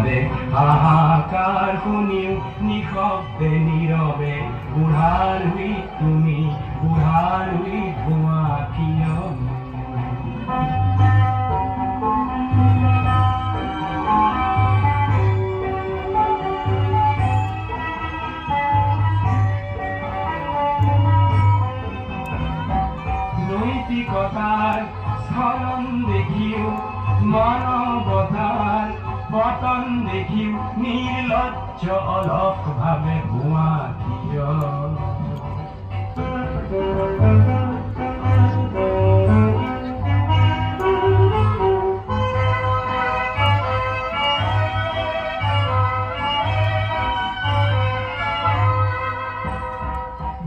পাহাড়ে হাহাকার শুনিও নিশব্দে নীরবে বুঢ়ালুই তুমি বুঢ়ালুই ধোঁৱা কিয় নৈতিকতার স্খলন দেখিও মানবতার পতন দেখিও নির্লজ্জ অলক ভাবে ভুয়া কিয়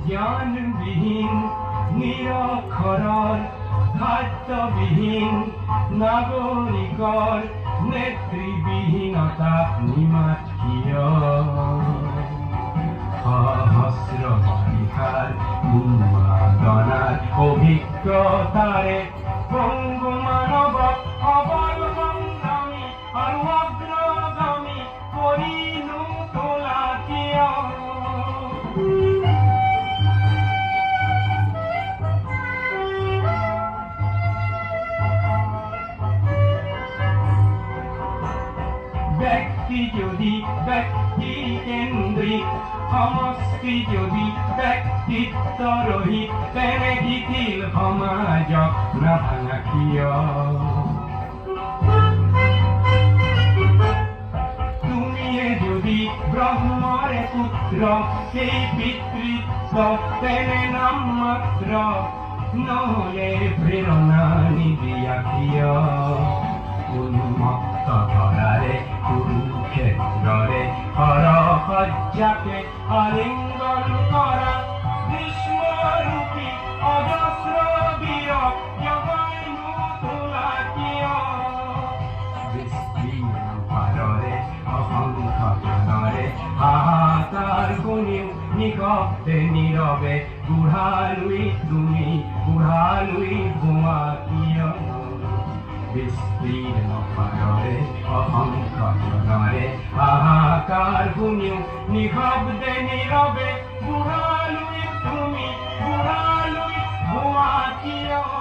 জ্ঞানবিহীন নিরক্ষৰৰ খাদ্যবিহীন নাগৰিকৰ নেতৃবিহীনতাক নিমাত কিয় সহস্ৰ বাৰিষাৰ উন্মাদনাৰ অভিজ্ঞতাৰে পংগু মানৱক সবল সংগ্ৰামী আৰু অগ্ৰগামী কৰি নোতোলা কিয় ব্যক্তি যদি ব্যক্তি কেন্দ্রিক সমষ্টি যদি ব্যক্তিত্ব রহিত তেনে শিথিল সমাজক নাভাঙা কিয় তুমিয়ে যদি ব্ৰহ্মৰে পুত্ৰ সেই পিতৃত্ব তেনে নাম মাত্ৰ নহলে প্ৰেৰণা নিদিয়া কিয় উন্মত্ত ধৰাৰে কুৰুক্ষেত্ৰৰে হৰসজ্জাকে আলিংগন কৰা ভীষ্মৰূপী অজস্ৰ বীৰক জগাই নোতোলা কিয় বিস্তীৰ্ণ পাৰৰে অসংখ্য জনৰে হাহাকাৰ শুনিও নিশব্দে নীৰৱে বুঢ়ালুই তুমি বুঢ়ালুই ধোঁৱা কিয় বিস্তীৰ্ণ পাৰৰে অসংখ্য জনৰে হাহাকাৰ শুনিও নিশব্দে নীৰৱে বুঢ়ালুই তুমি বুঢ়ালুই ধোঁৱা কিয়